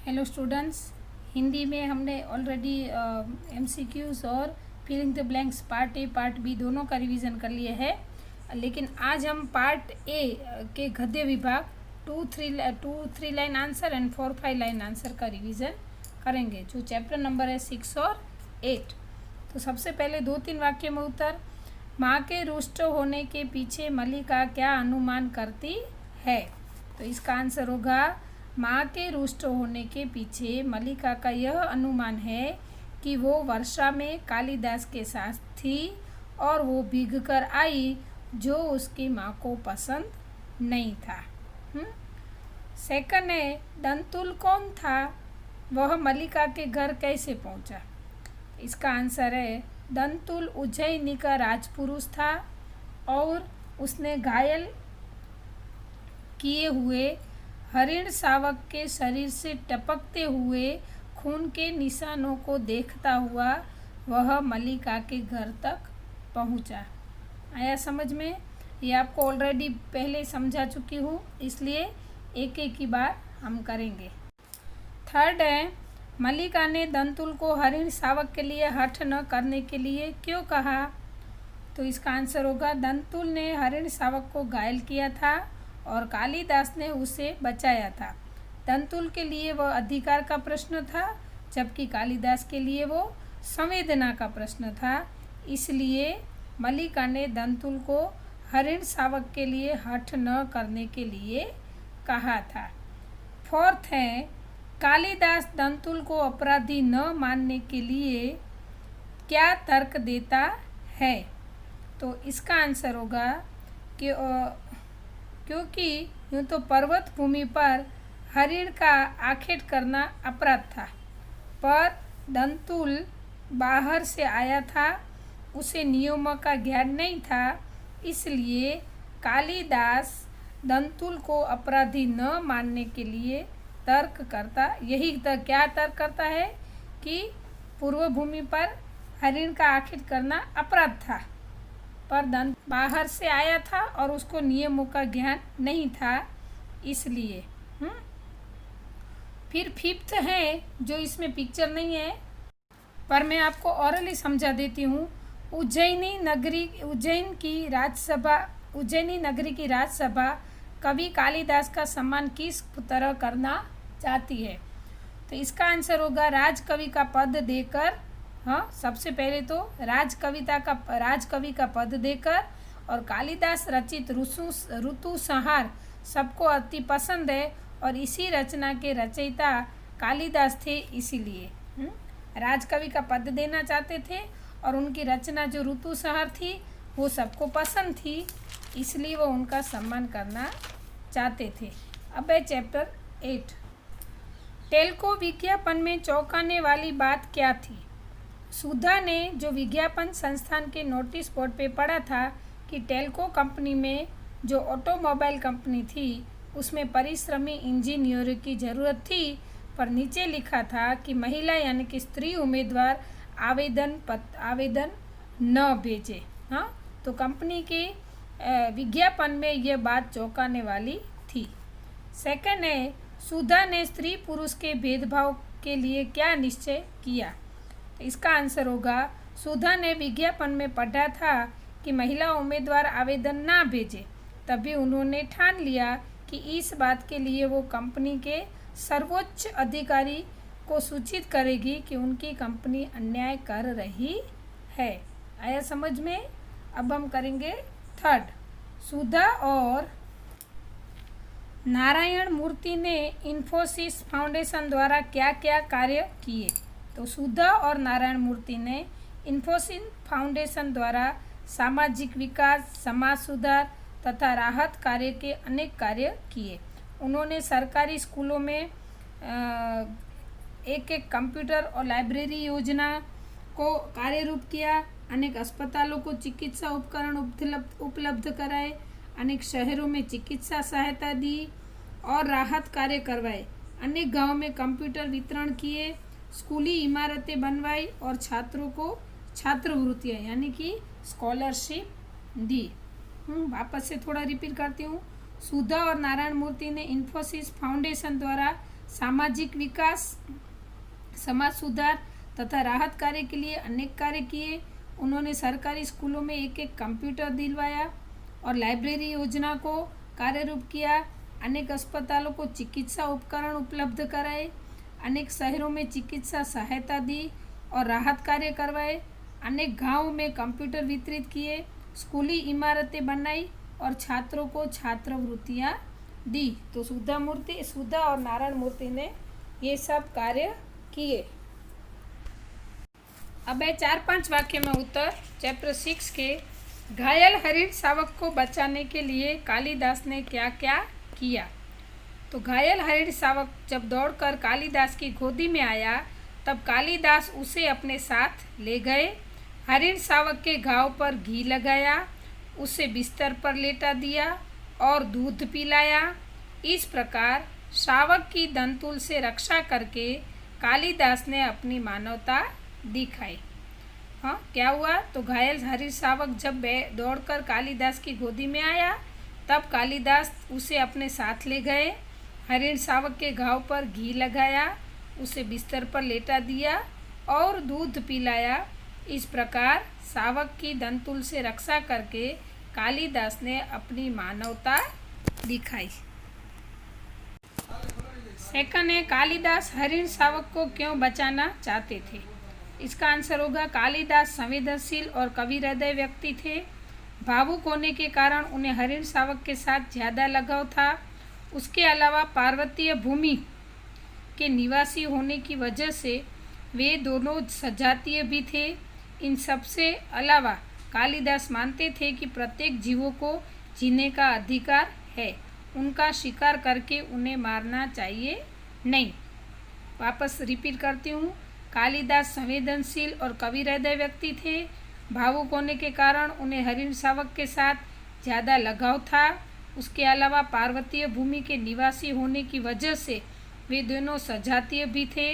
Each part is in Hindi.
हेलो स्टूडेंट्स, हिंदी में हमने ऑलरेडी एमसीक्यूज़ और filling the blanks part A part B दोनों का रिवीजन कर लिए है। लेकिन आज हम पार्ट ए के गद्य विभाग 2-3 line answer and 4-5 line answer का रिवीजन करेंगे, जो चैप्टर नंबर है 6 और 8। तो सबसे पहले 2-3 वाक्य में उत्तर। माँ के रुष्ट होने के पीछे मल्लिका क्या अनुमान करती है? तो इसका आंसर होगा, माँ के रुष्ट होने के पीछे मल्लिका का यह अनुमान है कि वो वर्षा में कालिदास के साथ थी और वो भीग कर आई, जो उसकी माँ को पसंद नहीं था। सेकंड है, दंतुल कौन था? वह मल्लिका के घर कैसे पहुँचा? इसका आंसर है, दंतुल उज्जैनी का राजपुरुष था और उसने घायल किए हुए हरिण शावक के शरीर से टपकते हुए खून के निशानों को देखता हुआ वह मल्लिका के घर तक पहुंचा। आया समझ में? ये आपको ऑलरेडी पहले समझा चुकी हूँ, इसलिए एक एक की बार हम करेंगे। थर्ड है, मल्लिका ने दंतुल को हरिण शावक के लिए हठ न करने के लिए क्यों कहा? तो इसका आंसर होगा, दंतुल ने हरिण शावक को घायल किया था और कालिदास ने उसे बचाया था। दंतुल के लिए वह अधिकार का प्रश्न था, जबकि कालिदास के लिए वो संवेदना का प्रश्न था। इसलिए मल्लिका ने दंतुल को हरिण शावक के लिए हठ न करने के लिए कहा था। फोर्थ है, कालिदास दंतुल को अपराधी न मानने के लिए क्या तर्क देता है? तो इसका आंसर होगा कि क्योंकि यूँ तो पर्वत भूमि पर हरिण का आखेट करना अपराध था, पर दंतुल बाहर से आया था, उसे नियमों का ज्ञान नहीं था, इसलिए कालिदास दंतुल को अपराधी न मानने के लिए तर्क करता। क्या तर्क करता है कि पूर्व भूमि पर हरिण का आखेट करना अपराध था, पर दंत बाहर से आया था और उसको नियमों का ज्ञान नहीं था, इसलिए। फिर फिफ्थ है, जो इसमें पिक्चर नहीं है पर मैं आपको ऑरली समझा देती हूँ। उज्जैनी नगरी की राजसभा कवि कालिदास का सम्मान किस तरह करना चाहती है? तो इसका आंसर होगा, राजकवि का पद देकर। सबसे पहले तो राजकवि का पद देकर, और कालिदास रचित ऋतु संहार सबको अति पसंद है और इसी रचना के रचयिता कालिदास थे, इसीलिए राजकवि का पद देना चाहते थे और उनकी रचना जो ऋतु संहार थी वो सबको पसंद थी, इसलिए वो उनका सम्मान करना चाहते थे। अब है चैप्टर 8। टेल्को विज्ञापन में चौंकाने वाली बात क्या थी? सुधा ने जो विज्ञापन संस्थान के नोटिस बोर्ड पे पढ़ा था कि टेल्को कंपनी में जो ऑटोमोबाइल कंपनी थी उसमें परिश्रमी इंजीनियरों की ज़रूरत थी, पर नीचे लिखा था कि महिला यानी कि स्त्री उम्मीदवार आवेदन न भेजे। तो कंपनी के विज्ञापन में यह बात चौंकाने वाली थी। सेकंड है, सुधा ने स्त्री पुरुष के भेदभाव के लिए क्या निश्चय किया? इसका आंसर होगा, सुधा ने विज्ञापन में पढ़ा था कि महिला उम्मीदवार आवेदन ना भेजे, तभी उन्होंने ठान लिया कि इस बात के लिए वो कंपनी के सर्वोच्च अधिकारी को सूचित करेगी कि उनकी कंपनी अन्याय कर रही है। आया समझ में? अब हम करेंगे थर्ड। सुधा और नारायण मूर्ति ने इन्फोसिस फाउंडेशन द्वारा क्या क्या कार्य किए? तो सुधा और नारायण मूर्ति ने इन्फोसिस फाउंडेशन द्वारा सामाजिक विकास, समाज सुधार तथा राहत कार्य के अनेक कार्य किए। उन्होंने सरकारी स्कूलों में एक कंप्यूटर और लाइब्रेरी योजना को कार्यरूप किया, अनेक अस्पतालों को चिकित्सा उपकरण उपलब्ध कराए, अनेक शहरों में चिकित्सा सहायता दी और राहत कार्य करवाए, अनेक गांवों में कंप्यूटर वितरण किए, स्कूली इमारतें बनवाई और छात्रों को छात्रवृत्तियाँ यानी कि स्कॉलरशिप दी। वापस से थोड़ा रिपीट करती हूँ। सुधा और नारायण मूर्ति ने इन्फोसिस फाउंडेशन द्वारा सामाजिक विकास, समाज सुधार तथा राहत कार्य के लिए अनेक कार्य किए। उन्होंने सरकारी स्कूलों में एक एक कंप्यूटर दिलवाया और लाइब्रेरी योजना को कार्यरूप किया। अनेक अस्पतालों को चिकित्सा उपकरण उपलब्ध कराए। अनेक शहरों में चिकित्सा सहायता दी और राहत कार्य करवाए। अनेक गांवों में कंप्यूटर वितरित किए। स्कूली इमारतें बनाई और छात्रों को छात्रवृत्तियां दी। तो सुधा और नारायण मूर्ति ने ये सब कार्य किए। अब 4-5 वाक्य में उत्तर चैप्टर 6 के घायल हरिण शावक को बचाने के लिए कालिदास ने क्या क्या किया। तो घायल हरिण शावक जब दौड़कर कालिदास की गोदी में आया तब कालिदास उसे अपने साथ ले गए। हरिण शावक के घाव पर घी लगाया, उसे बिस्तर पर लेटा दिया और दूध पिलाया। इस प्रकार शावक की दंतुल से रक्षा करके कालिदास ने अपनी मानवता दिखाई। हाँ, क्या हुआ? तो घायल हरिण शावक जब दौड़कर कालिदास की गोदी में आया तब कालिदास उसे अपने साथ ले गए। हरिण शावक के घाव पर घी लगाया, उसे बिस्तर पर लेटा दिया और दूध पिलाया। इस प्रकार शावक की दंतुल से रक्षा करके कालिदास ने अपनी मानवता दिखाई। सेकंड है, कालिदास हरिण शावक को क्यों बचाना चाहते थे। इसका आंसर होगा कालिदास संवेदनशील और कवि हृदय व्यक्ति थे। भावुक होने के कारण उन्हें हरिण शावक के साथ ज़्यादा लगाव था। उसके अलावा पार्वतीय भूमि के निवासी होने की वजह से वे दोनों सजातीय भी थे। इन सब से अलावा कालिदास मानते थे कि प्रत्येक जीवों को जीने का अधिकार है, उनका शिकार करके उन्हें मारना चाहिए नहीं। वापस रिपीट करती हूँ, कालिदास संवेदनशील और कवि हृदय व्यक्ति थे। भावुक होने के कारण उन्हें हरिण शावक के साथ ज़्यादा लगाव था। उसके अलावा पार्वतीय भूमि के निवासी होने की वजह से वे दोनों सजातीय भी थे।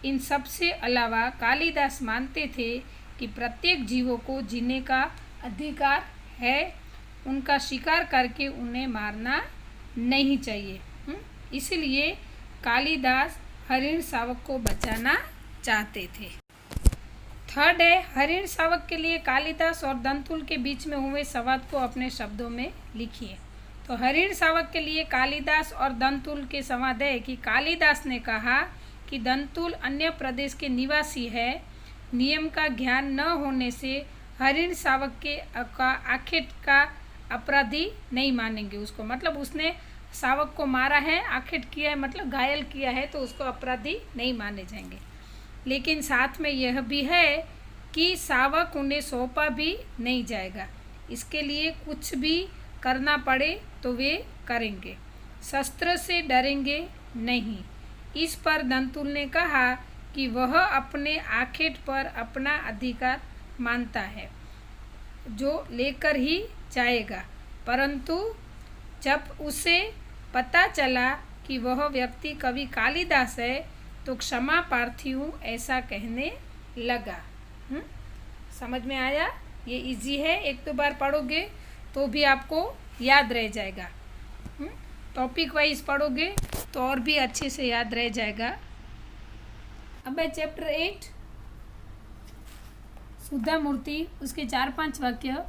इन सब से अलावा कालिदास मानते थे कि प्रत्येक जीवों को जीने का अधिकार है, उनका शिकार करके उन्हें मारना नहीं चाहिए। इसलिए कालिदास हरिण शावक को बचाना चाहते थे। थर्ड है, हरिण शावक के लिए कालिदास और दंतुल के बीच में हुए संवाद को अपने शब्दों में लिखिए। तो हरिण शावक के लिए कालिदास और दंतुल के संवाद है कि कालिदास ने कहा कि दंतुल अन्य प्रदेश के निवासी है। नियम का ज्ञान न होने से हरिण शावक के आखेट का अपराधी नहीं मानेंगे उसको। मतलब उसने शावक को मारा है, आखेट किया है, मतलब घायल किया है, तो उसको अपराधी नहीं माने जाएंगे। लेकिन साथ में यह भी है कि शावक उन्हें सौंपा भी नहीं जाएगा। इसके लिए कुछ भी करना पड़े तो वे करेंगे, शस्त्र से डरेंगे नहीं। इस पर दंतुल ने कहा कि वह अपने आखेट पर अपना अधिकार मानता है, जो लेकर ही जाएगा। परंतु जब उसे पता चला कि वह व्यक्ति कवि कालिदास है तो क्षमा प्रार्थी हूँ ऐसा कहने लगा। समझ में आया? ये इजी है, 1-2 बार पढ़ोगे तो भी आपको याद रह जाएगा। टॉपिक वाइज पढ़ोगे तो और भी अच्छे से याद रह जाएगा। अब है चैप्टर 8 सुधा मूर्ति, उसके 4-5 वाक्य।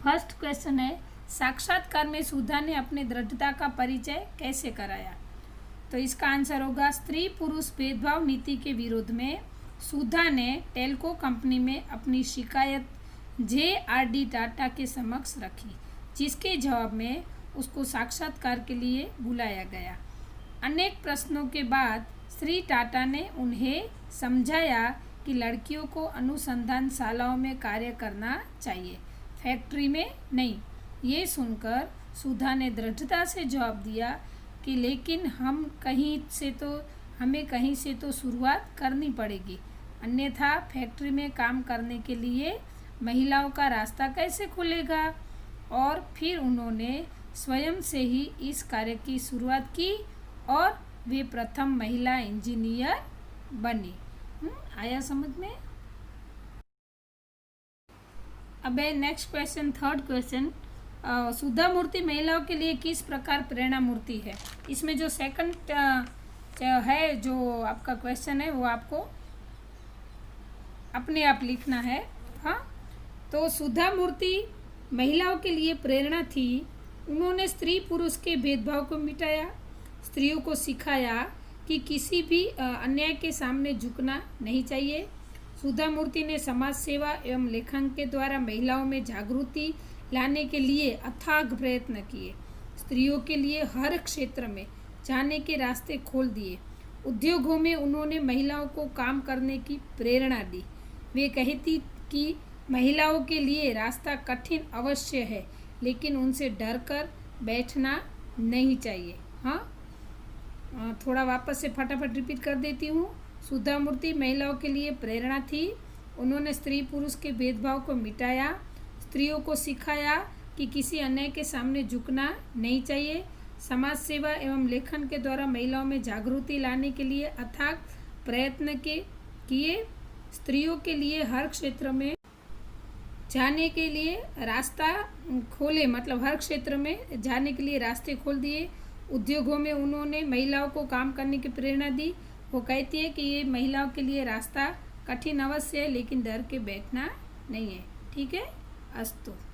फर्स्ट क्वेश्चन है, साक्षात्कार में सुधा ने अपनी दृढ़ता का परिचय कैसे कराया। तो इसका आंसर होगा स्त्री पुरुष भेदभाव नीति के विरोध में सुधा ने टेल्को कंपनी में अपनी शिकायत JRD टाटा के समक्ष रखी, जिसके जवाब में उसको साक्षात्कार के लिए बुलाया गया। अनेक प्रश्नों के बाद श्री टाटा ने उन्हें समझाया कि लड़कियों को अनुसंधानशालाओं में कार्य करना चाहिए, फैक्ट्री में नहीं। ये सुनकर सुधा ने दृढ़ता से जवाब दिया कि लेकिन हमें कहीं से तो शुरुआत करनी पड़ेगी, अन्यथा फैक्ट्री में काम करने के लिए महिलाओं का रास्ता कैसे खुलेगा। और फिर उन्होंने स्वयं से ही इस कार्य की शुरुआत की और वे प्रथम महिला इंजीनियर बनी। आया समझ में? अब है नेक्स्ट क्वेश्चन, थर्ड क्वेश्चन। सुधा मूर्ति महिलाओं के लिए किस प्रकार प्रेरणा मूर्ति है। इसमें जो सेकंड है जो आपका क्वेश्चन है वो आपको अपने आप लिखना है। हाँ, तो सुधा मूर्ति महिलाओं के लिए प्रेरणा थी। उन्होंने स्त्री पुरुष के भेदभाव को मिटाया, स्त्रियों को सिखाया कि किसी भी अन्याय के सामने झुकना नहीं चाहिए। सुधा मूर्ति ने समाज सेवा एवं लेखन के द्वारा महिलाओं में जागृति लाने के लिए अथाग प्रयत्न किए, स्त्रियों के लिए हर क्षेत्र में जाने के रास्ते खोल दिए। उद्योगों में उन्होंने महिलाओं को काम करने की प्रेरणा दी। वे कहती कि महिलाओं के लिए रास्ता कठिन अवश्य है, लेकिन उनसे डरकर बैठना नहीं चाहिए। हाँ, थोड़ा वापस से फटाफट रिपीट कर देती हूँ। सुधा मूर्ति महिलाओं के लिए प्रेरणा थी। उन्होंने स्त्री पुरुष के भेदभाव को मिटाया, स्त्रियों को सिखाया कि किसी अन्याय के सामने झुकना नहीं चाहिए। समाज सेवा एवं लेखन के द्वारा महिलाओं में जागृति लाने के लिए अथाग प्रयत्न किए, स्त्रियों के लिए हर क्षेत्र में जाने के लिए रास्ता खोले, मतलब हर क्षेत्र में जाने के लिए रास्ते खोल दिए। उद्योगों में उन्होंने महिलाओं को काम करने की प्रेरणा दी। वो कहती है कि ये महिलाओं के लिए रास्ता कठिन अवश्य है, लेकिन डर के बैठना नहीं है। ठीक है, अस्तु।